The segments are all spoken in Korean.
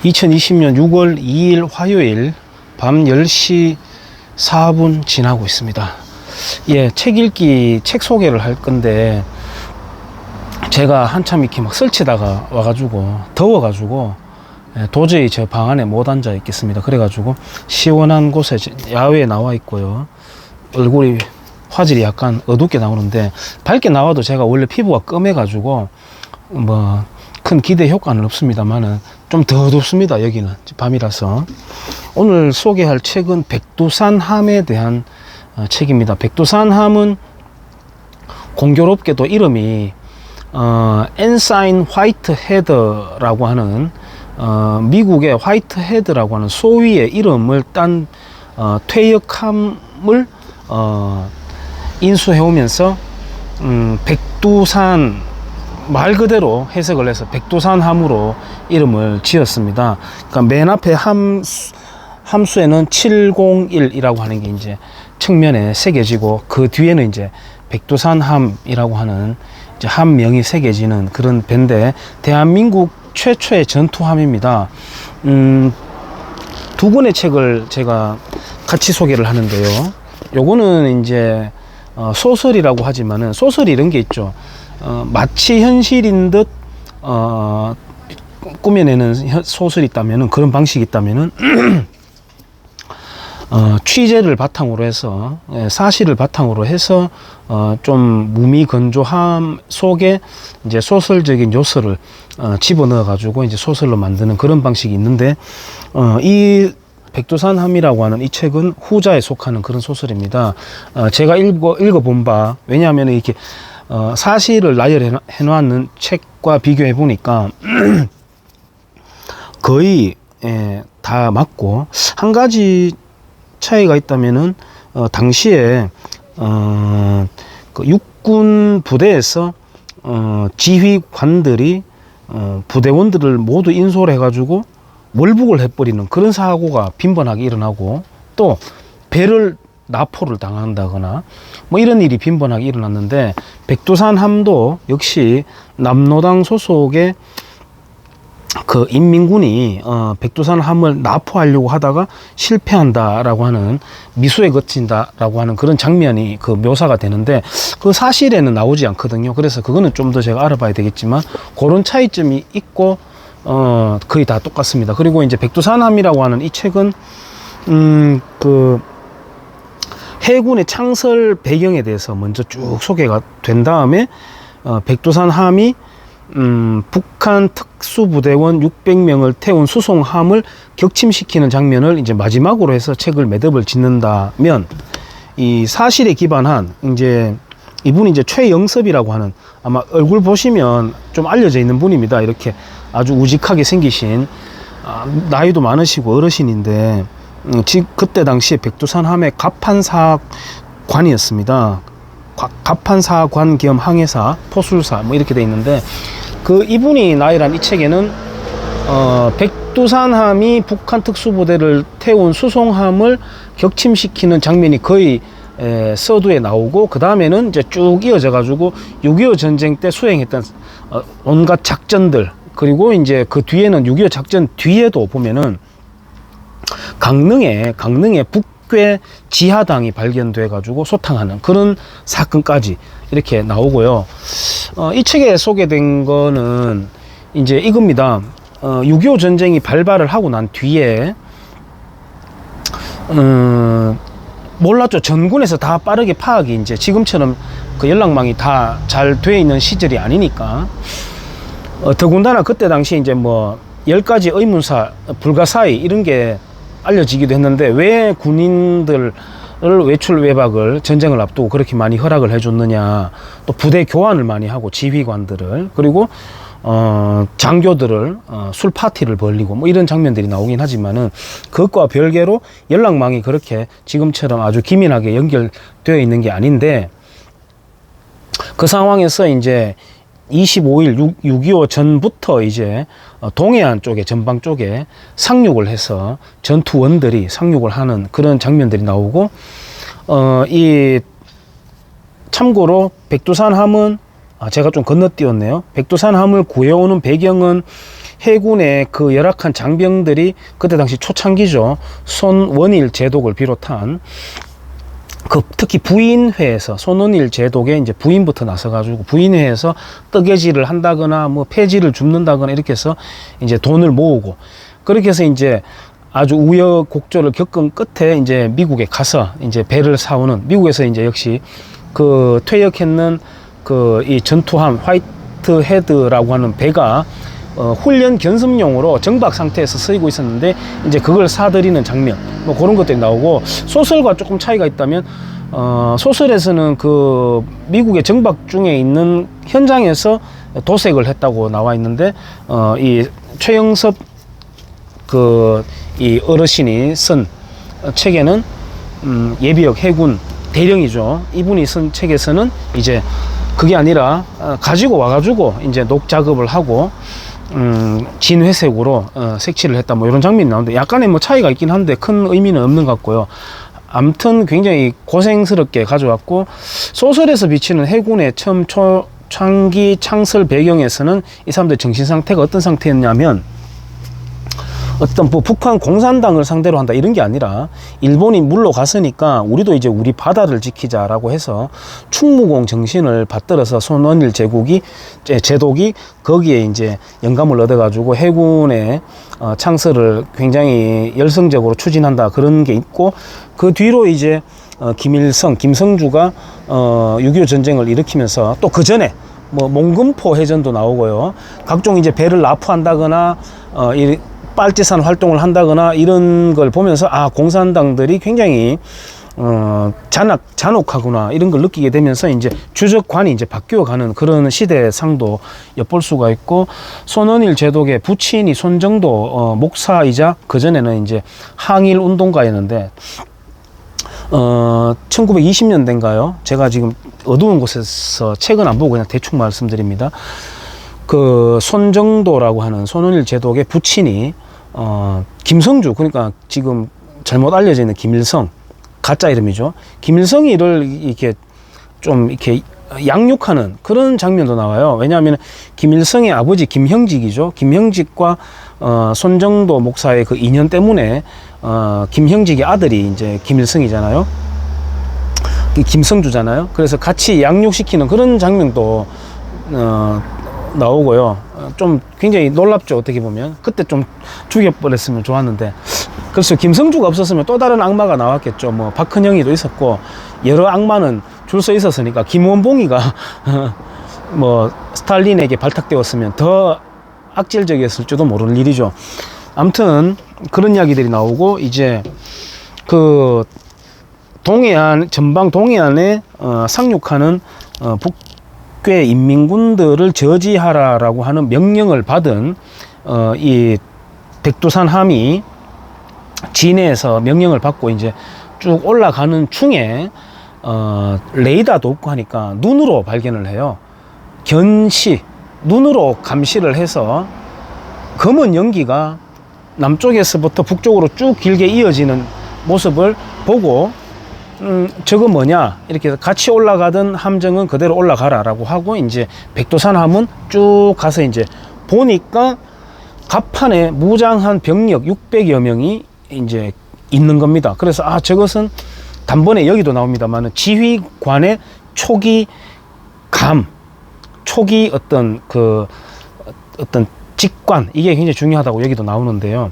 2020년 6월 2일 화요일 밤 10시 4분 지나고 있습니다. 예, 책 읽기, 책 소개를 할 건데, 제가 한참 이렇게 막 설치다가 와가지고, 더워가지고, 도저히 저 방 안에 못 앉아 있겠습니다. 그래가지고, 시원한 곳에 야외에 나와 있고요. 얼굴이, 화질이 약간 어둡게 나오는데, 밝게 나와도 제가 원래 피부가 끔해가지고, 큰 기대 효과는 없습니다만은 좀 더 어둡습니다. 여기는 밤이라서. 오늘 소개할 책은 백두산함에 대한 책입니다. 백두산함은 공교롭게도 이름이 엔사인 화이트 헤드라고 하는 미국의 화이트 헤드라고 하는 소위의 이름을 딴 퇴역함을 인수해 오면서 백두산 말 그대로 해석을 해서 백두산함으로 이름을 지었습니다. 그러니까 맨 앞에 함수에는 701이라고 하는 게 이제 측면에 새겨지고, 그 뒤에는 이제 백두산함이라고 하는 이제 함명이 새겨지는 그런 배인데, 대한민국 최초의 전투함입니다. 두 권의 책을 제가 같이 소개를 하는데요. 요거는 이제 소설이라고 하지만은, 소설이 이런 게 있죠. 마치 현실인 듯 꾸며내는 소설이 있다면은, 그런 방식이 있다면은 취재를 바탕으로 해서, 사실을 바탕으로 해서 좀 무미건조함 속에 이제 소설적인 요소를 집어넣어 가지고 이제 소설로 만드는 그런 방식이 있는데, 이 백두산함이라고 하는 이 책은 후자에 속하는 그런 소설입니다. 제가 읽어본 바, 왜냐하면 이렇게 사실을 나열해 놓는 책과 비교해 보니까 거의 다 맞고, 한 가지 차이가 있다면은 당시에 그 육군 부대에서 지휘관들이 부대원들을 모두 인솔해 가지고 월북을 해버리는 그런 사고가 빈번하게 일어나고, 또 배를 납포를 당한다거나 뭐 이런 일이 빈번하게 일어났는데, 백두산함도 역시 남노당 소속의 그 인민군이 백두산함을 납포하려고 하다가 실패한다라고 하는, 미수에 거친다라고 하는 그런 장면이 그 묘사가 되는데, 그 사실에는 나오지 않거든요. 그래서 그거는 좀 더 제가 알아봐야 되겠지만, 그런 차이점이 있고 거의 다 똑같습니다. 그리고 이제 백두산함이라고 하는 이 책은 그 해군의 창설 배경에 대해서 먼저 쭉 소개가 된 다음에 백두산함이 북한 특수부대원 600명을 태운 수송함을 격침시키는 장면을 이제 마지막으로 해서 책을 매듭을 짓는다면, 이 사실에 기반한, 이제 이분이 이제 최영섭이라고 하는, 아마 얼굴 보시면 좀 알려져 있는 분입니다. 이렇게 아주 우직하게 생기신, 나이도 많으시고 어르신인데, 그때 당시에 백두산함의 갑판사관이었습니다. 갑판사관 겸 항해사, 포술사 뭐 이렇게 돼 있는데, 그 이분이 나열한 이 책에는 백두산함이 북한 특수부대를 태운 수송함을 격침시키는 장면이 거의 서두에 나오고, 그 다음에는 이제 쭉 이어져 가지고 6.25 전쟁 때 수행했던 온갖 작전들, 그리고 이제 그 뒤에는 6.25 작전 뒤에도 보면은 강릉에 북괴 지하당이 발견돼 가지고 소탕하는 그런 사건까지 이렇게 나오고요. 이 책에 소개된 거는 이제 이겁니다. 6.25 전쟁이 발발을 하고 난 뒤에 몰랐죠. 전군에서 다 빠르게 파악이, 이제 지금처럼 그 연락망이 다 잘 돼 있는 시절이 아니니까, 더군다나 그때 당시 이제 뭐 10가지 의문사, 불가사의 이런 게 알려지기도 했는데, 왜 군인들을 외출 외박을 전쟁을 앞두고 그렇게 많이 허락을 해줬느냐, 또 부대 교환을 많이 하고 지휘관들을, 그리고 장교들을 술 파티를 벌리고 뭐 이런 장면들이 나오긴 하지만은, 그것과 별개로 연락망이 그렇게 지금처럼 아주 기민하게 연결되어 있는 게 아닌데, 그 상황에서 이제 25일 6.25 전부터 이제 동해안 쪽에, 전방 쪽에 상륙을 해서 전투원들이 상륙을 하는 그런 장면들이 나오고, 이 참고로 백두산함은 제가 좀 건너뛰었네요. 백두산함을 구해오는 배경은 해군의 그 열악한 장병들이 그때 당시 초창기죠. 손원일 제독을 비롯한 특히 부인회에서 손원일 제독의 이제 부인부터 나서가지고 부인회에서 뜨개질을 한다거나 뭐 폐지를 줍는다거나 이렇게 해서 이제 돈을 모으고 그렇게 해서 이제 아주 우여곡절을 겪은 끝에 이제 미국에 가서 이제 배를 사오는 미국에서 이제 역시 그 퇴역했는 그 이 전투함 화이트 헤드라고 하는 배가 훈련 견습용으로 정박 상태에서 쓰이고 있었는데 이제 그걸 사들이는 장면 뭐 그런 것들이 나오고 소설과 조금 차이가 있다면 소설에서는 그 미국의 정박 중에 있는 현장에서 도색을 했다고 나와 있는데 이 최영섭 이 어르신이 쓴 책에는 예비역 해군 대령이죠. 이분이 쓴 책에서는 이제 그게 아니라 가지고 와가지고 이제 녹 작업을 하고 진회색으로 색칠을 했다 뭐 이런 장면이 나오는데 약간의 뭐 차이가 있긴 한데 큰 의미는 없는 것 같고요. 아무튼 굉장히 고생스럽게 가져왔고 소설에서 비치는 해군의 처음 초창기 창설 배경에서는 이 사람들의 정신 상태가 어떤 상태였냐면 어떤 뭐 북한 공산당을 상대로 한다 이런 게 아니라 일본이 물러갔으니까 우리도 이제 우리 바다를 지키자라고 해서 충무공 정신을 받들어서 손원일 제독이 거기에 이제 영감을 얻어가지고 해군의 창설을 굉장히 열성적으로 추진한다 그런 게 있고 그 뒤로 이제 김성주가 6.25 전쟁을 일으키면서 또 그 전에 뭐 몽금포 해전도 나오고요. 각종 이제 배를 납포한다거나 빨치산 활동을 한다거나 이런 걸 보면서 공산당들이 굉장히 잔혹하구나 이런 걸 느끼게 되면서 이제 주적관이 이제 바뀌어가는 그런 시대상도 엿볼 수가 있고 손원일 제독의 부친이 손정도 목사이자 그전에는 이제 항일 운동가였는데 1920년대인가요? 제가 지금 어두운 곳에서 책은 안 보고 그냥 대충 말씀드립니다. 그 손정도라고 하는 손원일 제독의 부친이 김성주, 그러니까 지금 잘못 알려져 있는 김일성, 가짜 이름이죠. 김일성이 이를 이렇게 좀 이렇게 양육하는 그런 장면도 나와요. 왜냐하면 김일성의 아버지 김형직이죠. 김형직과 손정도 목사의 그 인연 때문에 김형직의 아들이 이제 김일성이잖아요. 김성주잖아요. 그래서 같이 양육시키는 그런 장면도 나오고요. 좀 굉장히 놀랍죠. 어떻게 보면 그때 좀 죽여버렸으면 좋았는데 그래서 김성주가 없었으면 또 다른 악마가 나왔겠죠. 뭐 박헌영이도 있었고 여러 악마는 줄 서 있었으니까 김원봉이가 뭐 스탈린에게 발탁되었으면 더 악질적이었을지도 모르는 일이죠. 아무튼 그런 이야기들이 나오고 이제 그 동해안 전방 동해안에 상륙하는 북괴 인민군들을 저지하라라고 하는 명령을 받은 이 백두산 함이 진해에서 명령을 받고 이제 쭉 올라가는 중에 레이더도 없고 하니까 눈으로 발견을 해요. 견시 눈으로 감시를 해서 검은 연기가 남쪽에서부터 북쪽으로 쭉 길게 이어지는 모습을 보고 저거 뭐냐 이렇게 해서 같이 올라가던 함정은 그대로 올라가라라고 하고 이제 백두산 함은 쭉 가서 이제 보니까 갑판에 무장한 병력 600여 명이 이제 있는 겁니다. 그래서 저것은 단번에 여기도 나옵니다만 지휘관의 초기 어떤 직관 이게 굉장히 중요하다고 여기도 나오는데요.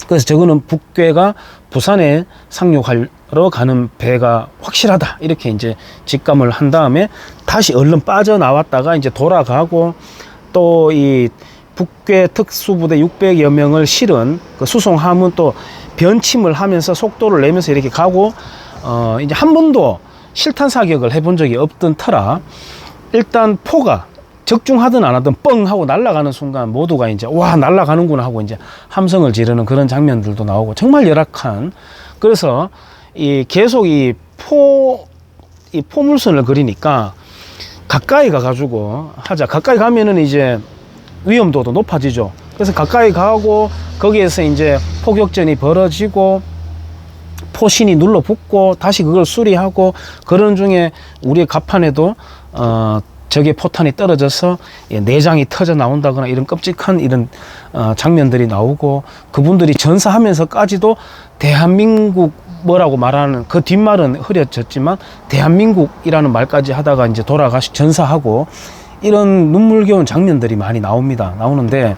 그래서 저거는 북괴가 부산에 상륙하러 가는 배가 확실하다 이렇게 이제 직감을 한 다음에 다시 얼른 빠져나왔다가 이제 돌아가고 또 이 북괴 특수부대 600여 명을 실은 그 수송함은 또 변침을 하면서 속도를 내면서 이렇게 가고 이제 한 번도 실탄 사격을 해본 적이 없던 터라 일단 포가 적중하든 안 하든 뻥 하고 날아가는 순간 모두가 이제 와 날아가는구나 하고 이제 함성을 지르는 그런 장면들도 나오고 정말 열악한 그래서 계속 포물선을 그리니까 가까이 가가지고 하자. 가까이 가면은 이제 위험도도 높아지죠. 그래서 가까이 가고 거기에서 이제 포격전이 벌어지고 포신이 눌러붙고 다시 그걸 수리하고 그런 중에 우리의 갑판에도 적의 포탄이 떨어져서 내장이 터져 나온다거나 이런 끔찍한 이런 장면들이 나오고, 그분들이 전사하면서까지도 대한민국 뭐라고 말하는 그 뒷말은 흐려졌지만 대한민국이라는 말까지 하다가 이제 돌아가시 전사하고, 이런 눈물겨운 장면들이 많이 나오는데,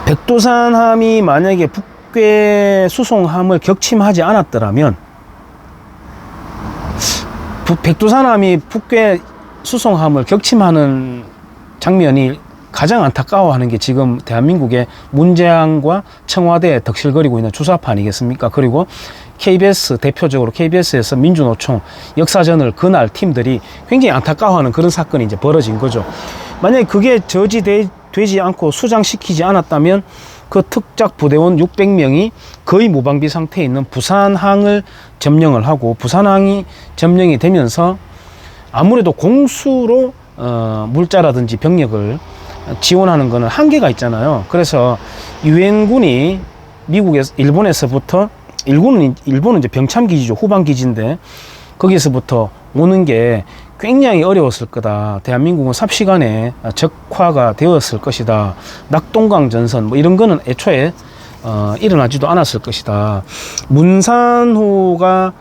백두산함이 만약에 북괴 수송함을 격침하지 않았더라면, 백두산함이 북괴 수송함을 격침하는 장면이 가장 안타까워하는 게 지금 대한민국의 문재앙과 청와대에 덕실거리고 있는 주사파 아니겠습니까? 그리고 KBS, 대표적으로 KBS에서 민주노총 역사전을 그날 팀들이 굉장히 안타까워하는 그런 사건이 이제 벌어진 거죠. 만약에 그게 저지되지 않고 수장시키지 않았다면 그 특작 부대원 600명이 거의 무방비 상태에 있는 부산항을 점령을 하고, 부산항이 점령이 되면서 아무래도 공수로 물자라든지 병력을 지원하는 거는 한계가 있잖아요. 그래서 유엔군이 일본에서부터, 일본은 이제 병참기지죠. 후방기지인데 거기에서부터 오는 게 굉장히 어려웠을 거다. 대한민국은 삽시간에 적화가 되었을 것이다. 낙동강 전선 뭐 이런 거는 애초에 일어나지도 않았을 것이다. 문산호가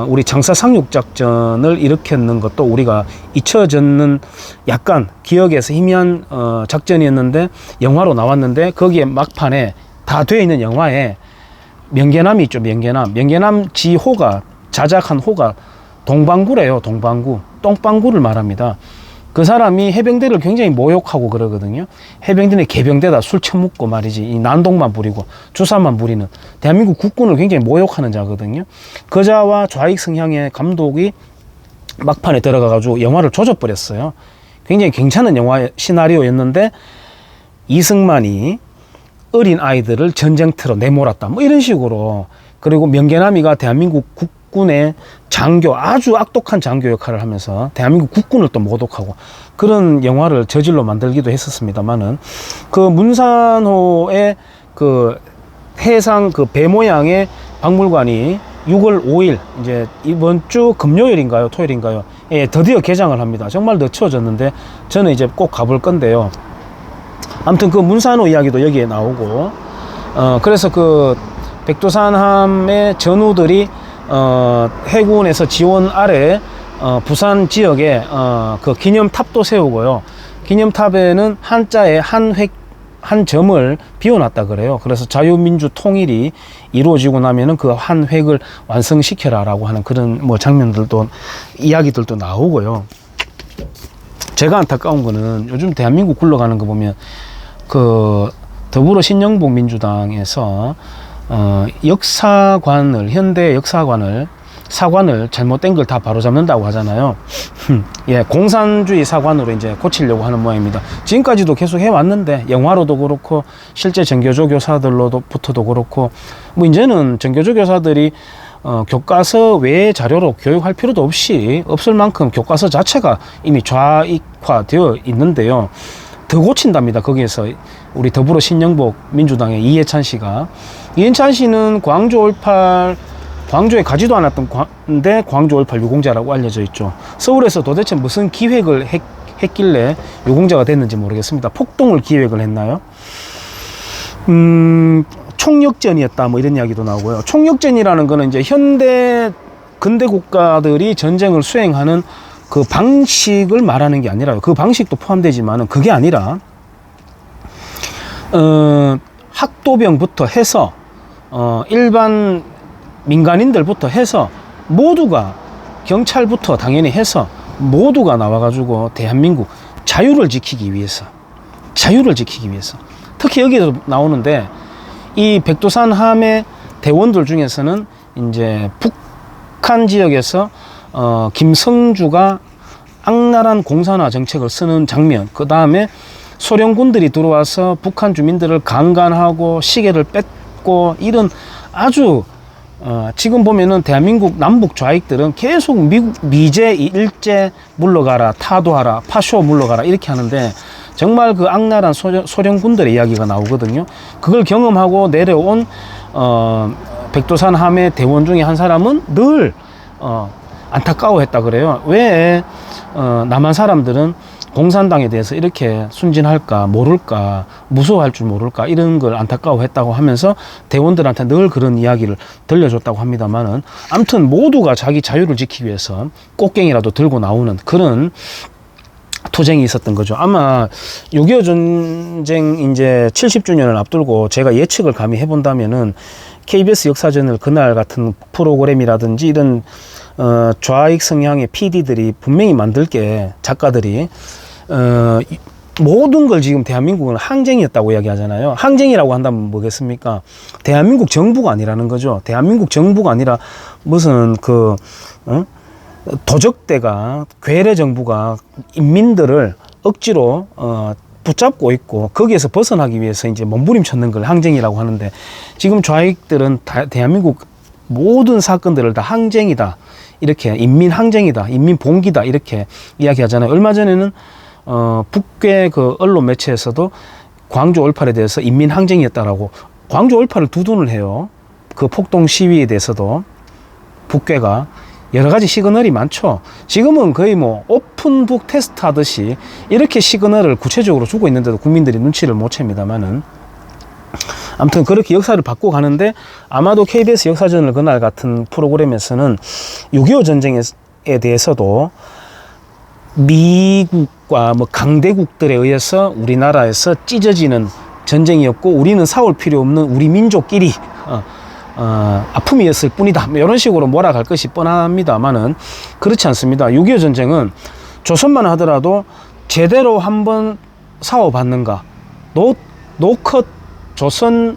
우리 장사 상륙 작전을 일으켰는 것도 우리가 잊혀졌는 약간 기억에서 희미한 작전이었는데, 영화로 나왔는데 거기에 막판에 다 되어 있는 영화에 명계남이 있죠. 명계남 지호가, 자작한 호가 동방구래요. 동방구, 똥방구를 말합니다. 그 사람이 해병대를 굉장히 모욕하고 그러거든요. 해병대는 개병대다, 술 처먹고 말이지, 이 난동만 부리고 주사만 부리는, 대한민국 국군을 굉장히 모욕하는 자거든요. 그 자와 좌익 성향의 감독이 막판에 들어가가지고 영화를 조져버렸어요. 굉장히 괜찮은 영화 시나리오였는데, 이승만이 어린 아이들을 전쟁터로 내몰았다, 뭐 이런 식으로. 그리고 명계남이가 대한민국 국군의 장교, 아주 악독한 장교 역할을 하면서 대한민국 국군을 또 모독하고, 그런 영화를 저질러 만들기도 했었습니다만은, 그 문산호의 그 해상 그 배 모양의 박물관이 6월 5일, 이제 이번 주 금요일인가요, 토요일인가요, 예, 드디어 개장을 합니다. 정말 늦춰졌는데 저는 이제 꼭 가볼 건데요. 아무튼 그 문산호 이야기도 여기에 나오고, 그래서 그 백두산함의 전우들이 해군에서 지원 아래 부산 지역에 그 기념탑도 세우고요. 기념탑에는 한자에 한 점을 비워놨다 그래요. 그래서 자유민주 통일이 이루어지고 나면은 그 한 획을 완성시켜라라고 하는 그런 뭐 장면들도, 이야기들도 나오고요. 제가 안타까운 거는 요즘 대한민국 굴러가는 거 보면 그 더불어 신영복 민주당에서 역사관을, 현대 역사관을, 사관을 잘못된 걸 다 바로잡는다고 하잖아요. 예, 공산주의 사관으로 이제 고치려고 하는 모양입니다. 지금까지도 계속 해왔는데, 영화로도 그렇고 실제 전교조 교사들로부터도 그렇고, 뭐 이제는 전교조 교사들이 교과서 외의 자료로 교육할 필요도 없을 만큼 교과서 자체가 이미 좌익화되어 있는데요. 더 고친답니다. 거기에서 우리 더불어 신영복 민주당의 이해찬 씨가, 이해찬 씨는 광주에 가지도 않았던 데 광주 5.18 유공자라고 알려져 있죠. 서울에서 도대체 무슨 기획을 했길래 유공자가 됐는지 모르겠습니다. 폭동을 기획을 했나요? 총력전이었다, 뭐 이런 이야기도 나오고요. 총력전이라는 거는 이제 근대 국가들이 전쟁을 수행하는 그 방식을 말하는 게 아니라요. 그 방식도 포함되지만은 그게 아니라, 학도병부터 해서 일반 민간인들부터 해서 모두가, 경찰부터 당연히 해서 모두가 나와가지고 대한민국 자유를 지키기 위해서, 특히 여기서 나오는데, 이 백두산함의 대원들 중에서는 이제 북한 지역에서 김성주가 악랄한 공산화 정책을 쓰는 장면, 그 다음에 소련군들이 들어와서 북한 주민들을 강간하고 시계를 뺏고, 이런 아주 지금 보면은 대한민국 남북 좌익들은 계속 미제, 일제 물러가라, 타도하라, 파쇼 물러가라 이렇게 하는데, 정말 그 악랄한 소련군들의 이야기가 나오거든요. 그걸 경험하고 내려온 백두산함의 대원 중에 한 사람은 늘 안타까워했다 그래요. 왜 남한 사람들은 공산당에 대해서 이렇게 순진할까, 모를까, 무서워할 줄 모를까, 이런 걸 안타까워했다고 하면서 대원들한테 늘 그런 이야기를 들려줬다고 합니다만은, 아무튼 모두가 자기 자유를 지키기 위해서 꽃갱이라도 들고 나오는 그런 투쟁이 있었던 거죠. 아마 6.25 전쟁 이제 70주년을 앞두고 제가 예측을 감히 해본다면은 KBS 역사전을 그날 같은 프로그램이라든지 이런 좌익 성향의 PD들이 분명히 만들 게, 작가들이 모든 걸 지금 대한민국은 항쟁이었다고 이야기하잖아요. 항쟁이라고 한다면 뭐겠습니까? 대한민국 정부가 아니라는 거죠. 대한민국 정부가 아니라 무슨 도적대가, 괴뢰 정부가 인민들을 억지로 붙잡고 있고 거기에서 벗어나기 위해서 이제 몸부림쳤는 걸 항쟁이라고 하는데, 지금 좌익들은 대한민국 모든 사건들을 다 항쟁이다, 이렇게 인민 항쟁이다, 인민 봉기다, 이렇게 이야기하잖아요. 얼마 전에는 북괴 그 언론 매체에서도 광주 올팔에 대해서 인민 항쟁이었다라고, 광주 올팔을 두둔을 해요. 그 폭동 시위에 대해서도 북괴가 여러 가지 시그널이 많죠. 지금은 거의 뭐 오픈북 테스트 하듯이 이렇게 시그널을 구체적으로 주고 있는데도 국민들이 눈치를 못 챕니다만은, 아무튼 그렇게 역사를 바꿔가는데, 아마도 KBS 역사전을 그날 같은 프로그램에서는 6.25 전쟁에 대해서도 미국과 뭐 강대국들에 의해서 우리나라에서 찢어지는 전쟁이었고, 우리는 싸울 필요 없는 우리 민족끼리 아픔이었을 뿐이다, 이런 식으로 몰아갈 것이 뻔합니다만은 그렇지 않습니다. 6.25 전쟁은 조선만 하더라도 제대로 한번 싸워봤는가, 노컷 조선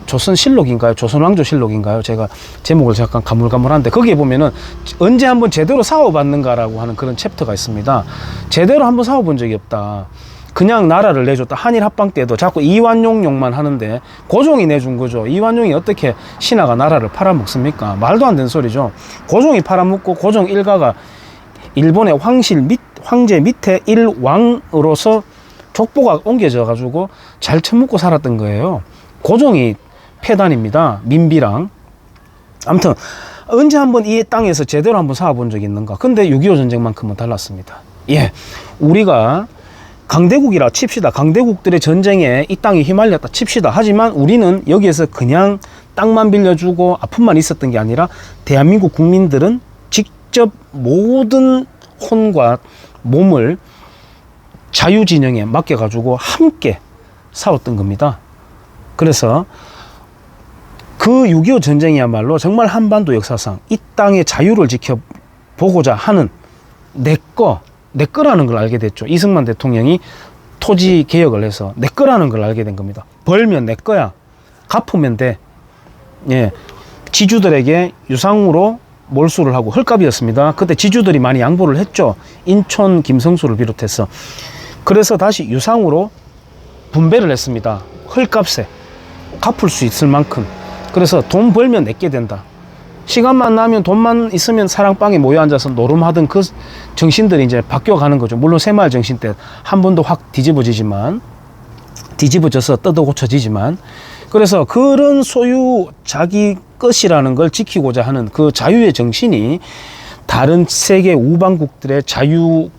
조선실록인가요? 조선왕조실록인가요? 제가 제목을 잠깐 가물가물한데, 거기에 보면은 언제 한번 제대로 싸워봤는가라고 하는 그런 챕터가 있습니다. 제대로 한번 싸워본 적이 없다. 그냥 나라를 내줬다. 한일 합방 때도 자꾸 이완용용만 하는데 고종이 내준 거죠. 이완용이 어떻게 신하가 나라를 팔아먹습니까? 말도 안 되는 소리죠. 고종이 팔아먹고 고종 일가가 일본의 황제 밑에 일왕으로서 족보가 옮겨져 가지고 잘 처먹고 살았던 거예요. 고종이 폐단입니다. 민비랑. 아무튼 언제 한번 이 땅에서 제대로 한번 싸워본 적이 있는가? 근데 6.25 전쟁만큼은 달랐습니다. 예, 우리가 강대국이라 칩시다. 강대국들의 전쟁에 이 땅이 휘말렸다 칩시다. 하지만 우리는 여기에서 그냥 땅만 빌려주고 아픔만 있었던 게 아니라, 대한민국 국민들은 직접 모든 혼과 몸을 자유진영에 맡겨가지고 함께 싸웠던 겁니다. 그래서 그 6.25 전쟁이야말로 정말 한반도 역사상 이 땅의 자유를 지켜보고자 하는 내 거라는 걸 알게 됐죠. 이승만 대통령이 토지 개혁을 해서 내 거라는 걸 알게 된 겁니다. 벌면 내 거야, 갚으면 돼. 예, 지주들에게 유상으로 몰수를 하고, 헐값이었습니다. 그때 지주들이 많이 양보를 했죠. 인천 김성수를 비롯해서. 그래서 다시 유상으로 분배를 했습니다. 헐값에 갚을 수 있을 만큼. 그래서 돈 벌면 내게 된다. 시간만 나면, 돈만 있으면 사랑방에 모여 앉아서 노름하던 그 정신들이 이제 바뀌어가는 거죠. 물론 새마을 정신 때 한 번도 확 뒤집어져서 뜯어 고쳐지지만, 그래서 그런 소유, 자기 것이라는 걸 지키고자 하는 그 자유의 정신이 다른 세계 우방국들의 자유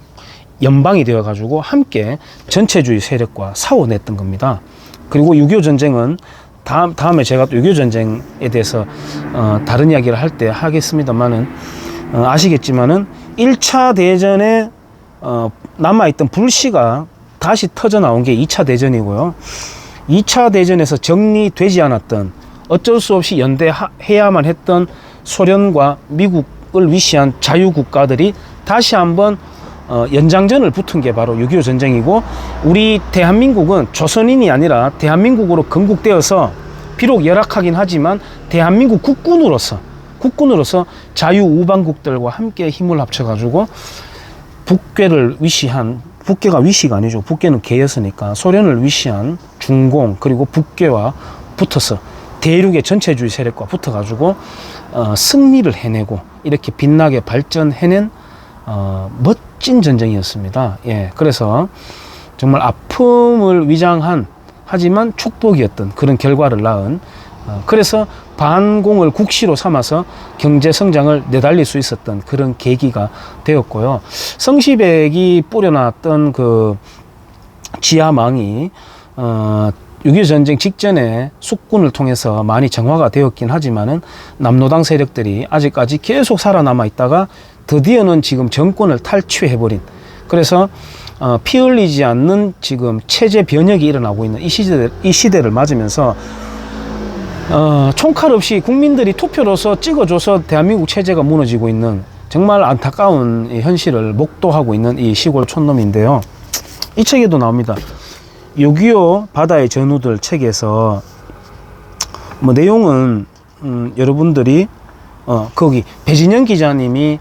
연방이 되어 가지고 함께 전체주의 세력과 싸워냈던 겁니다. 그리고 6.25 전쟁은 다음에 제가 또 6.25 전쟁에 대해서 다른 이야기를 할 때 하겠습니다만은, 아시겠지만은 1차 대전에 남아있던 불씨가 다시 터져 나온 게 2차 대전이고요. 2차 대전에서 정리되지 않았던, 어쩔 수 없이 연대해야만 했던 소련과 미국을 위시한 자유국가들이 다시 한번 연장전을 붙은 게 바로 6.25 전쟁이고, 우리 대한민국은 조선인이 아니라 대한민국으로 건국되어서 비록 열악하긴 하지만 대한민국 국군으로서 자유 우방국들과 함께 힘을 합쳐가지고 북괴를 위시한, 북괴가 위시가 아니죠. 북괴는 개였으니까 소련을 위시한 중공, 그리고 북괴와 붙어서 대륙의 전체주의 세력과 붙어가지고 승리를 해내고 이렇게 빛나게 발전해낸 멋진 전쟁이었습니다. 예, 그래서 정말 아픔을 위장한, 하지만 축복이었던 그런 결과를 낳은 그래서 반공을 국시로 삼아서 경제 성장을 내달릴 수 있었던 그런 계기가 되었고요. 성시백이 뿌려놨던 그 지하망이 6.25 전쟁 직전에 숙군을 통해서 많이 정화가 되었긴 하지만은 남노당 세력들이 아직까지 계속 살아남아 있다가 드디어는 지금 정권을 탈취해버린, 그래서 피 흘리지 않는 지금 체제 변혁이 일어나고 있는 이 시대를 맞으면서 총칼 없이 국민들이 투표로서 찍어줘서 대한민국 체제가 무너지고 있는 정말 안타까운 이 현실을 목도하고 있는 이 시골 촌놈인데요. 이 책에도 나옵니다. 6.25 바다의 전우들 책에서 뭐 내용은 여러분들이 거기 배진영 기자님이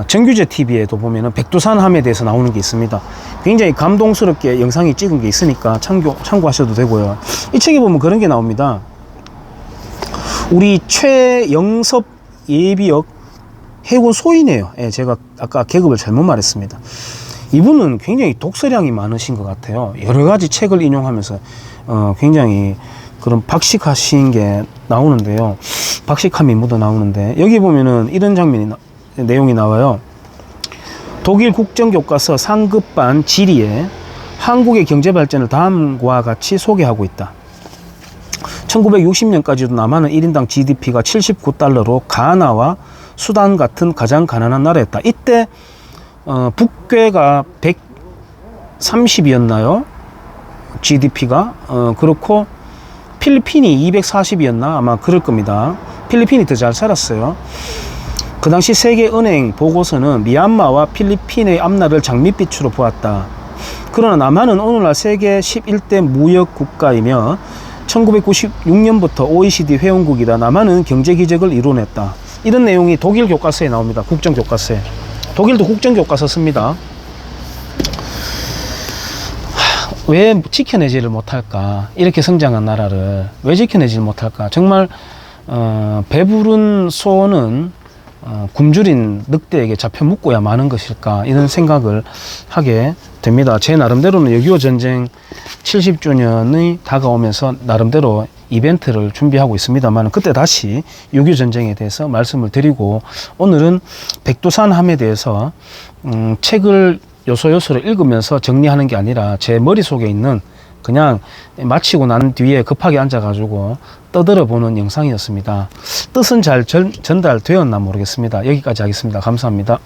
정규제 TV에도 보면은 백두산 함에 대해서 나오는 게 있습니다. 굉장히 감동스럽게 영상이 찍은 게 있으니까 참고하셔도 되고요. 이 책에 보면 그런 게 나옵니다. 우리 최영섭 예비역 해군 소위네요. 예, 제가 아까 계급을 잘못 말했습니다. 이분은 굉장히 독서량이 많으신 것 같아요. 여러 가지 책을 인용하면서 굉장히 그런 박식하신 게 나오는데요. 박식함이 묻어 나오는데, 여기 보면은 이런 내용이 나와요. 독일 국정교과서 상급반 지리에 한국의 경제 발전을 다음과 같이 소개하고 있다. 1960년까지도 남한은 1인당 GDP가 79달러로 가나와 수단 같은 가장 가난한 나라였다. 이때 북괴가 130이었나요? GDP가 그렇고 필리핀이 240이었나? 아마 그럴 겁니다. 필리핀이 더 잘 살았어요. 그 당시 세계은행 보고서는 미얀마와 필리핀의 앞날을 장밋빛으로 보았다. 그러나 남한은 오늘날 세계 11대 무역 국가이며 1996년부터 OECD 회원국이다. 남한은 경제 기적을 이뤄냈다. 이런 내용이 독일 교과서에 나옵니다. 국정교과서에. 독일도 국정교과서 씁니다. 왜 지켜내지를 못할까? 이렇게 성장한 나라를 왜 지켜내지를 못할까? 정말 배부른 소는 굶주린 늑대에게 잡혀 묵고야 마는 것일까? 이런 생각을 하게 됩니다. 제 나름대로는 6.25 전쟁 70주년이 다가오면서 나름대로 이벤트를 준비하고 있습니다만, 그때 다시 6.25 전쟁에 대해서 말씀을 드리고, 오늘은 백두산 함에 대해서 책을 요소요소를 읽으면서 정리하는 게 아니라 제 머릿속에 있는, 그냥 마치고 난 뒤에 급하게 앉아가지고 떠들어 보는 영상이었습니다. 뜻은 잘 전달되었나 모르겠습니다. 여기까지 하겠습니다. 감사합니다.